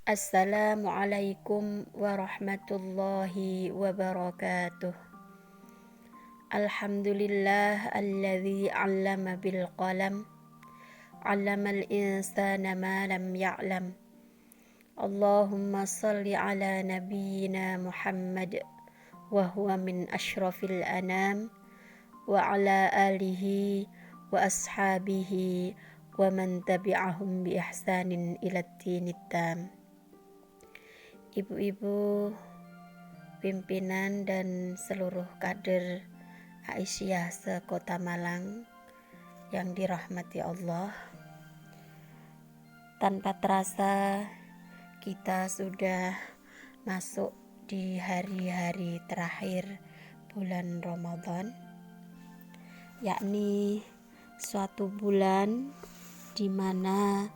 Assalamualaikum warahmatullahi wabarakatuh. Alhamdulillah alladzi 'allama bil qalam, 'allamal insana ma lam ya'lam. Allahumma shalli ala nabiyyina Muhammad wa huwa min asyrafil anam wa ala alihi wa ashabihi wa man tabi'ahum bi ihsanin ila dinit tam. Ibu-ibu, pimpinan dan seluruh kader Aisyah se-Kota Malang yang dirahmati Allah. Tanpa terasa kita sudah masuk di hari-hari terakhir bulan Ramadan, yakni suatu bulan di mana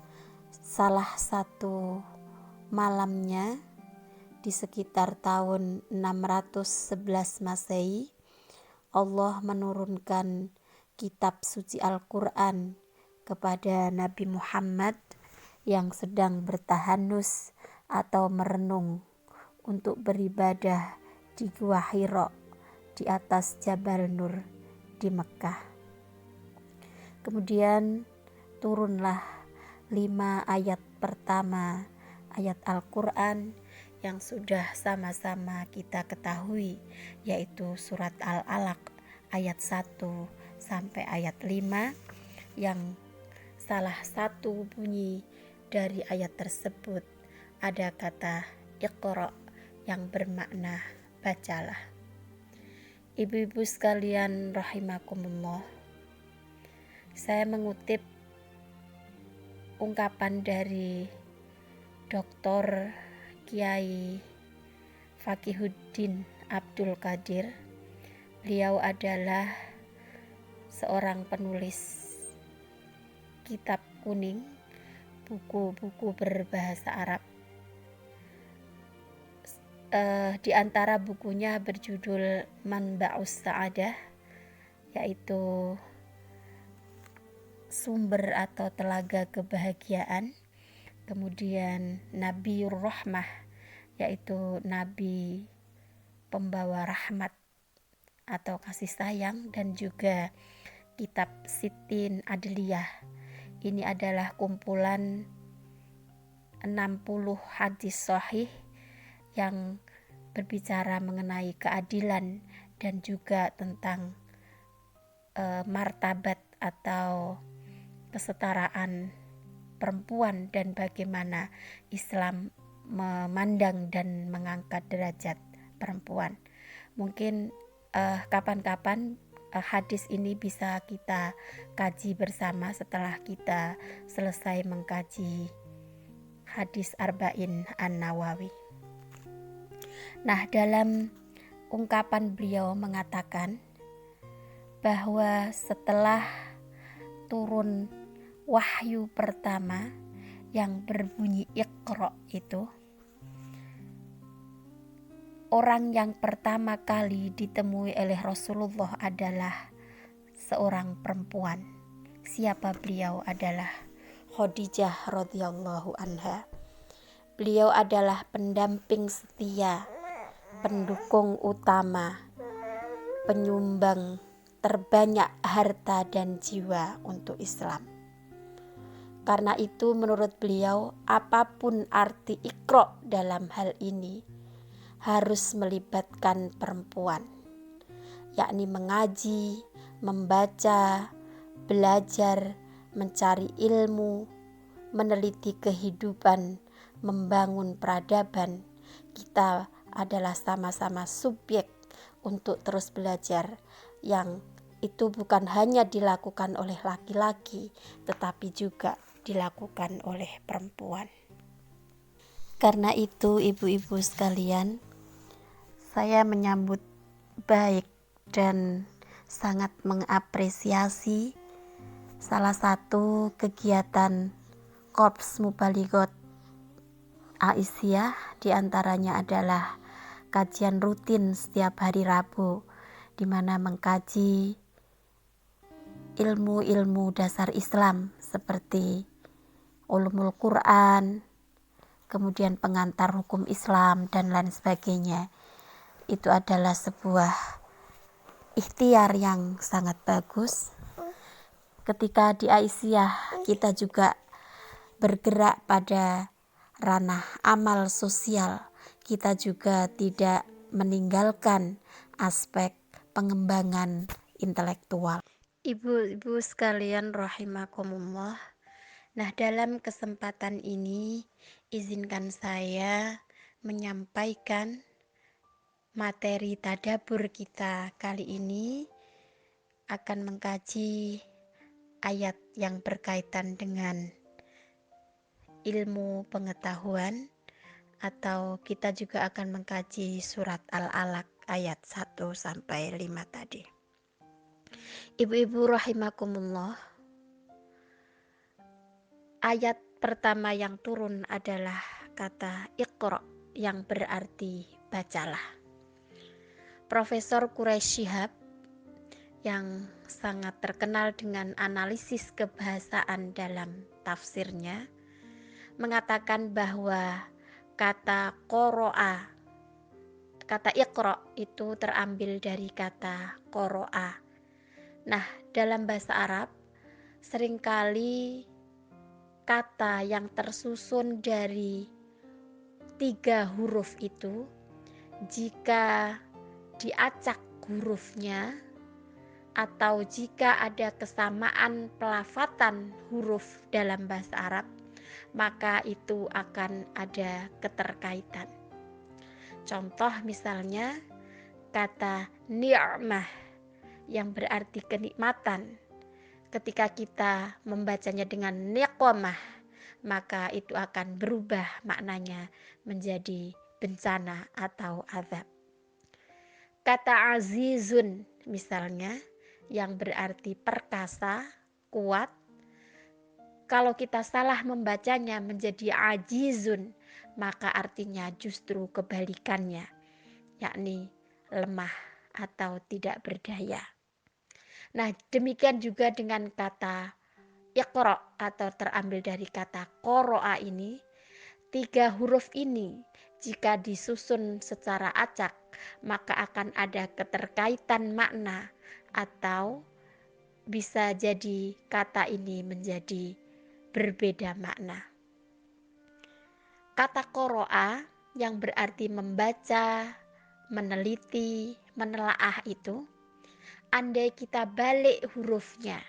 salah satu malamnya di sekitar tahun 611 Masehi, Allah menurunkan kitab suci Al-Quran kepada Nabi Muhammad yang sedang bertahanus atau merenung untuk beribadah di Gua Hira di atas Jabal Nur di Mekah. Kemudian turunlah 5 ayat pertama ayat Al-Quran yang sudah sama-sama kita ketahui, yaitu surat Al-Alaq ayat 1 sampai ayat 5, yang salah satu bunyi dari ayat tersebut ada kata Iqra yang bermakna bacalah. Ibu-ibu sekalian rahimakumullah, saya mengutip ungkapan dari Dr. Kiai Fakihuddin Abdul Qadir. Beliau adalah seorang penulis kitab kuning, buku-buku berbahasa Arab. Di antara bukunya berjudul Manba'us Sa'adah, yaitu sumber atau telaga kebahagiaan. Kemudian Nabiur Rahmah, yaitu nabi pembawa rahmat atau kasih sayang, dan juga kitab Sittin Adliyah. Ini adalah kumpulan 60 hadis sahih yang berbicara mengenai keadilan dan juga tentang martabat atau kesetaraan perempuan dan bagaimana Islam memandang dan mengangkat derajat perempuan. Mungkin kapan-kapan hadis ini bisa kita kaji bersama setelah kita selesai mengkaji hadis Arba'in An-Nawawi. Nah, dalam ungkapan beliau mengatakan bahwa setelah turun wahyu pertama yang berbunyi Iqra itu, orang yang pertama kali ditemui oleh Rasulullah adalah seorang perempuan. Siapa beliau? Adalah Khadijah radhiyallahu anha. Beliau adalah pendamping setia, pendukung utama, penyumbang terbanyak harta dan jiwa untuk Islam. Karena itu menurut beliau, apapun arti Iqra dalam hal ini harus melibatkan perempuan, yakni mengaji, membaca, belajar, mencari ilmu, meneliti kehidupan, membangun peradaban. Kita adalah sama-sama subjek untuk terus belajar, yang itu bukan hanya dilakukan oleh laki-laki, tetapi juga dilakukan oleh perempuan. Karena itu ibu-ibu sekalian, saya menyambut baik dan sangat mengapresiasi salah satu kegiatan Korps Mubalighot Aisyah, diantaranya adalah kajian rutin setiap hari Rabu, di mana mengkaji ilmu-ilmu dasar Islam seperti ulumul Quran, kemudian pengantar hukum Islam dan lain sebagainya. Itu adalah sebuah ikhtiar yang sangat bagus. Ketika di Aisyah kita juga bergerak pada ranah amal sosial, kita juga tidak meninggalkan aspek pengembangan intelektual. Ibu-ibu sekalian rahimakumullah. Nah, dalam kesempatan ini izinkan saya menyampaikan materi tadabbur kita kali ini akan mengkaji ayat yang berkaitan dengan ilmu pengetahuan, atau kita juga akan mengkaji surat Al-Alaq ayat 1 sampai 5 tadi. Ibu-ibu rahimakumullah, ayat pertama yang turun adalah kata Iqra yang berarti bacalah. Profesor Quraish Shihab yang sangat terkenal dengan analisis kebahasaan dalam tafsirnya mengatakan bahwa kata qoro'a, kata Iqra itu terambil dari kata qoro'a. Nah, dalam bahasa Arab seringkali kata yang tersusun dari 3 huruf itu, jika diacak hurufnya atau jika ada kesamaan pelafatan huruf dalam bahasa Arab, maka itu akan ada keterkaitan. Contoh misalnya kata ni'mah yang berarti kenikmatan, ketika kita membacanya dengan niqamah, maka itu akan berubah maknanya menjadi bencana atau azab. Kata azizun misalnya yang berarti perkasa, kuat, kalau kita salah membacanya menjadi ajizun, maka artinya justru kebalikannya, yakni lemah atau tidak berdaya. Nah, demikian juga dengan kata Iqra atau terambil dari kata qoro'a ini. 3 huruf ini jika disusun secara acak, maka akan ada keterkaitan makna, atau bisa jadi kata ini menjadi berbeda makna. Kata qoro'a yang berarti membaca, meneliti, menelaah itu, andai kita balik hurufnya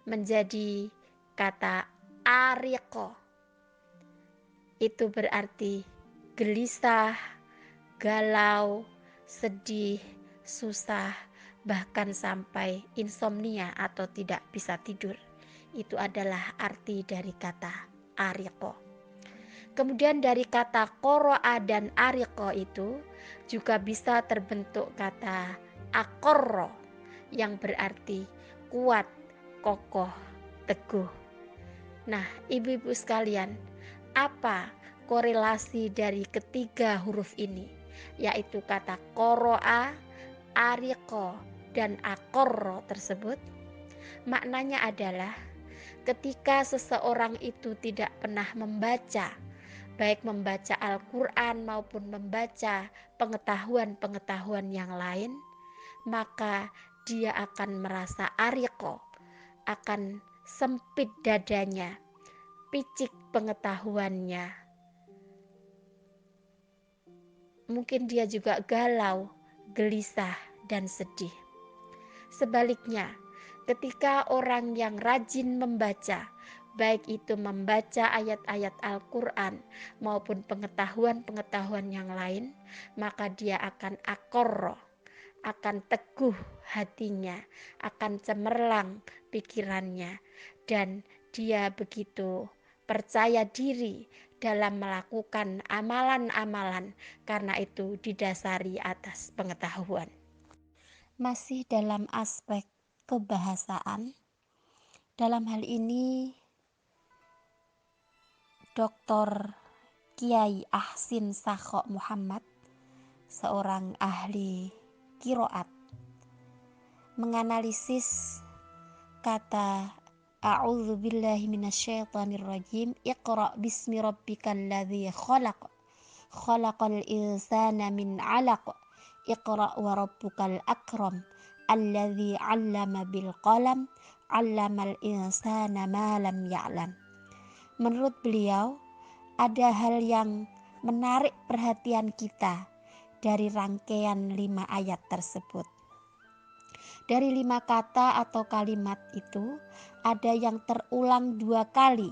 menjadi kata ariqo, itu berarti gelisah, galau, sedih, susah, bahkan sampai insomnia atau tidak bisa tidur. Itu adalah arti dari kata ariqo. Kemudian dari kata qoro'a dan ariqo itu juga bisa terbentuk kata akorro yang berarti kuat, kokoh, teguh. Nah, ibu-ibu sekalian, apa korelasi dari ketiga huruf ini, yaitu kata qoro'a, ariqo, dan akorro tersebut? Maknanya adalah ketika seseorang itu tidak pernah membaca, baik membaca Al-Quran maupun membaca pengetahuan-pengetahuan yang lain, maka dia akan merasa ariqo, akan sempit dadanya, picik pengetahuannya. Mungkin dia juga galau, gelisah, dan sedih. Sebaliknya, ketika orang yang rajin membaca, baik itu membaca ayat-ayat Al-Quran maupun pengetahuan-pengetahuan yang lain, maka dia akan akorro, akan teguh hatinya, akan cemerlang pikirannya, dan dia begitu percaya diri dalam melakukan amalan-amalan karena itu didasari atas pengetahuan. Masih dalam aspek kebahasaan, dalam hal ini Dr. Kiai Ahsin Sakho Muhammad, seorang ahli qiraat, menganalisis kata A'udzu billahi minasyaitonir rajim. Iqra bismi rabbikal ladzi khalaq. Khalaqal insana min 'alaq. Iqra wa rabbukal akram. Alladzi 'allama bil qalam. 'Allamal insana ma lam ya'lam. Menurut beliau, ada hal yang menarik perhatian kita dari rangkaian 5 ayat tersebut. Dari 5 kata atau kalimat itu, ada yang terulang 2 kali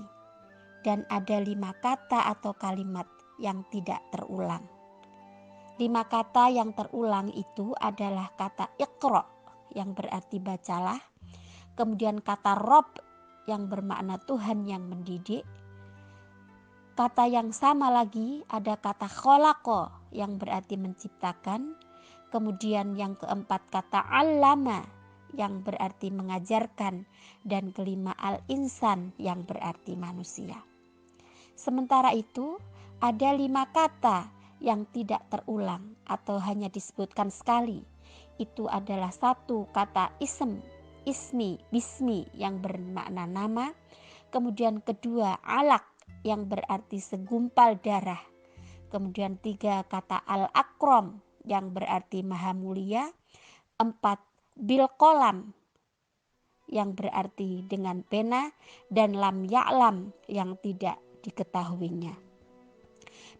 dan ada 5 kata atau kalimat yang tidak terulang. 5 kata yang terulang itu adalah kata iqra yang berarti bacalah, kemudian kata Rob yang bermakna Tuhan yang mendidik. Kata yang sama lagi ada kata kholaqa yang berarti menciptakan. Kemudian yang keempat kata allama yang berarti mengajarkan. Dan kelima al-insan yang berarti manusia. Sementara itu ada 5 kata yang tidak terulang atau hanya disebutkan sekali. Itu adalah 1 kata ismi, bismi yang bermakna nama. Kemudian kedua alaq yang berarti segumpal darah. Kemudian 3 kata al-akram yang berarti maha mulia. 4 bil qalam yang berarti dengan pena. Dan lam ya'lam yang tidak diketahuinya.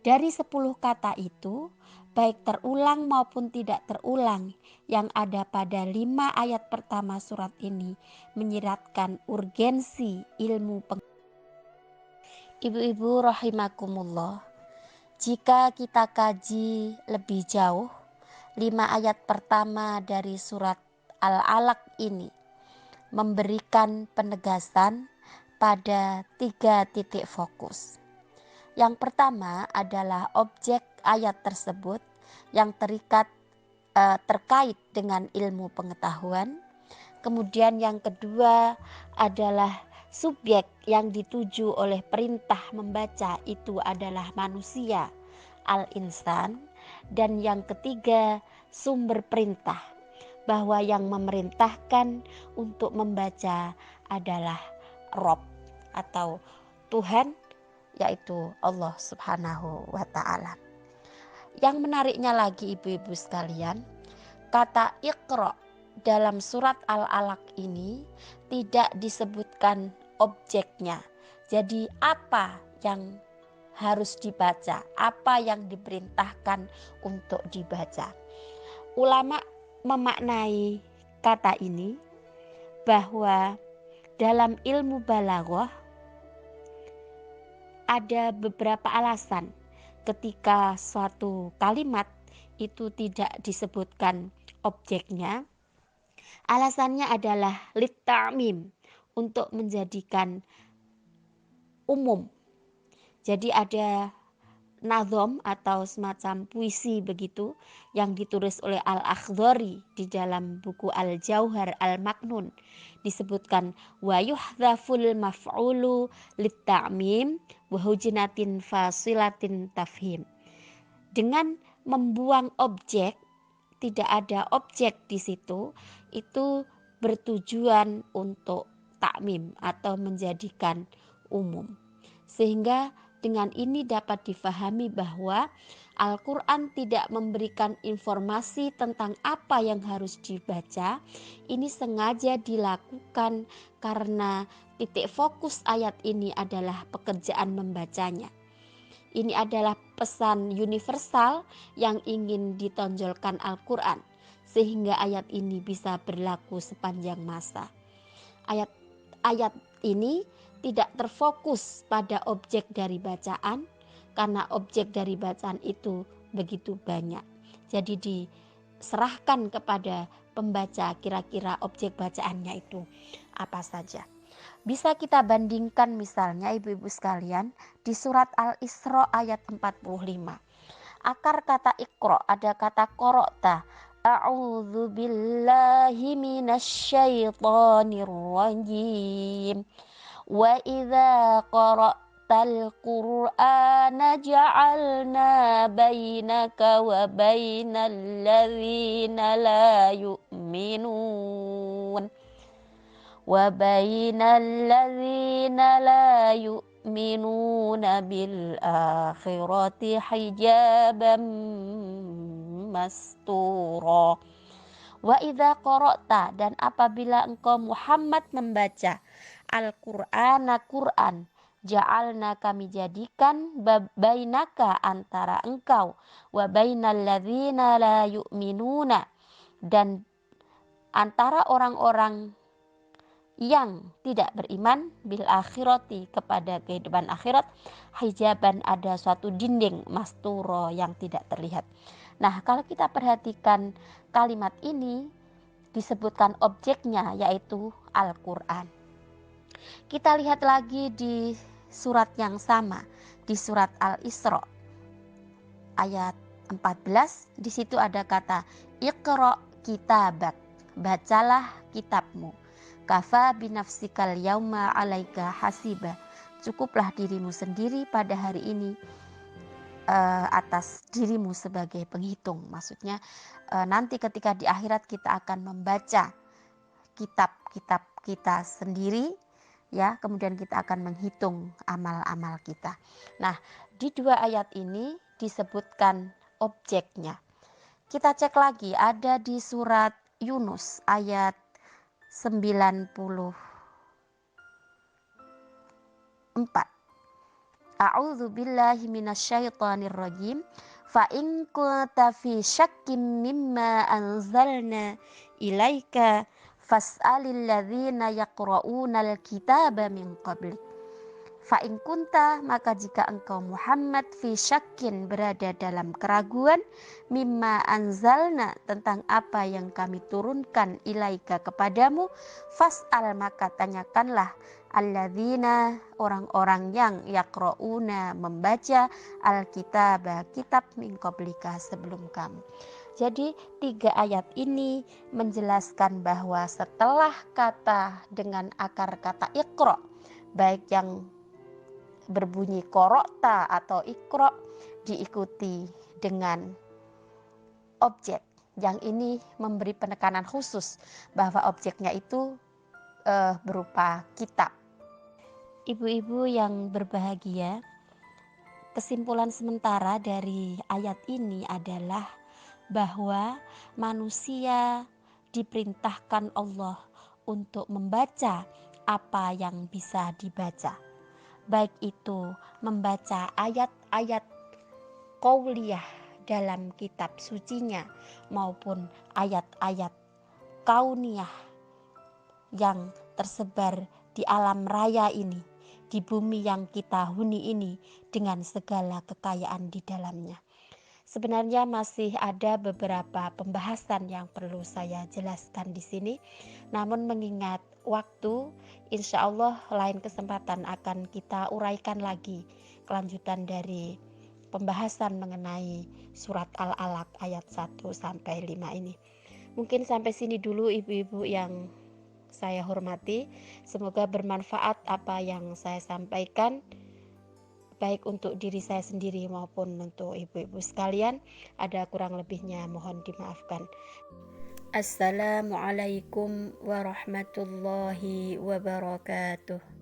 Dari 10 kata itu, baik terulang maupun tidak terulang, yang ada pada 5 ayat pertama surat ini menyiratkan urgensi ilmu pengetahuan. Ibu-ibu rahimakumullah, jika kita kaji lebih jauh 5 ayat pertama dari surat Al-Alaq ini memberikan penegasan pada 3 titik fokus. Yang pertama adalah objek ayat tersebut yang terkait dengan ilmu pengetahuan. Kemudian yang kedua adalah subjek yang dituju oleh perintah membaca itu adalah manusia, al-insan. Dan yang ketiga sumber perintah, bahwa yang memerintahkan untuk membaca adalah Rob atau Tuhan, yaitu Allah Subhanahu wa ta'ala. Yang menariknya lagi ibu-ibu sekalian, kata iqra dalam surat Al-Alaq ini tidak disebutkan objeknya. Jadi apa yang harus dibaca, apa yang diperintahkan untuk dibaca. Ulama memaknai kata ini bahwa dalam ilmu balaghah ada beberapa alasan ketika suatu kalimat itu tidak disebutkan objeknya. Alasannya adalah lit-ta'mim, untuk menjadikan umum. Jadi ada nazom atau semacam puisi begitu yang ditulis oleh Al-Akhdari di dalam buku Al-Jauhar Al-Maknun. Disebutkan wa yuhdhaful maf'ulu lit-ta'mim wa hujnatin fasilatin tafhim. Dengan membuang objek, tidak ada objek di situ, itu bertujuan untuk takmim atau menjadikan umum. Sehingga dengan ini dapat difahami bahwa Al-Quran tidak memberikan informasi tentang apa yang harus dibaca. Ini sengaja dilakukan karena titik fokus ayat ini adalah pekerjaan membacanya. Ini adalah pesan universal yang ingin ditonjolkan Al-Quran, sehingga ayat ini bisa berlaku sepanjang masa. Ayat ini tidak terfokus pada objek dari bacaan, karena objek dari bacaan itu begitu banyak. Jadi diserahkan kepada pembaca kira-kira objek bacaannya itu apa saja. Bisa kita bandingkan misalnya ibu-ibu sekalian di surat Al-Isra ayat 45. Akar kata iqra ada kata qara'ta. A'udzu billahi minasyaitonir rajim. Wa idza qara'tal qur'ana ja'alna bainaka wa bainal ladzina la yu'minun wa bainal ladzina la yu'minuna bil akhirati hijaban mastura. Wa idza qara'ta, dan apabila engkau Muhammad membaca Al-Qur'ana Qur'an, ja'alna kami jadikan bainaka antara engkau wa bainal ladzina la yu'minuna, dan antara orang-orang yang tidak beriman bil akhirati kepada kehidupan akhirat, hijaban ada suatu dinding masturo yang tidak terlihat. Nah, kalau kita perhatikan kalimat ini disebutkan objeknya yaitu Al-Qur'an. Kita lihat lagi di surat yang sama, di surat Al-Isra ayat 14, di situ ada kata Iqra kitabak, bacalah kitabmu. Kafa binafsikal yauma alaika hasiba, cukuplah dirimu sendiri pada hari ini atas dirimu sebagai penghitung. Maksudnya nanti ketika di akhirat kita akan membaca kitab-kitab kita sendiri, ya, kemudian kita akan menghitung amal-amal kita. Nah, di dua ayat ini disebutkan objeknya. Kita cek lagi, ada di surat Yunus ayat 94. A'udzu billahi minasyaitonir rajim. Fa in kunta fi syakkim mimma anzalna ilaika fas'alil ladzina yaqra'unal kitaba min qablik. Fa in kunta, maka jika engkau Muhammad fi syakkin berada dalam keraguan mimma anzalna tentang apa yang kami turunkan ilaika kepadamu, fas'al, maka tanyakanlah alladzina, orang-orang yang yaqra'una membaca alkitab, kitab min qablika sebelum kamu. Jadi 3 ayat ini menjelaskan bahwa setelah kata dengan akar kata iqra, baik yang berbunyi qara'ta atau iqra, diikuti dengan objek yang ini memberi penekanan khusus bahwa objeknya itu berupa kitab. Ibu-ibu yang berbahagia, kesimpulan sementara dari ayat ini adalah bahwa manusia diperintahkan Allah untuk membaca apa yang bisa dibaca, baik itu membaca ayat-ayat qauliyah dalam kitab sucinya maupun ayat-ayat kauniyah yang tersebar di alam raya ini, di bumi yang kita huni ini dengan segala kekayaan di dalamnya. Sebenarnya masih ada beberapa pembahasan yang perlu saya jelaskan di sini, namun mengingat waktu, insya Allah lain kesempatan akan kita uraikan lagi kelanjutan dari pembahasan mengenai surat Al-Alaq ayat 1-5 ini. Mungkin sampai sini dulu ibu-ibu yang saya hormati. Semoga bermanfaat apa yang saya sampaikan, baik untuk diri saya sendiri maupun untuk ibu-ibu sekalian. Ada kurang lebihnya mohon dimaafkan. Assalamualaikum warahmatullahi wabarakatuh.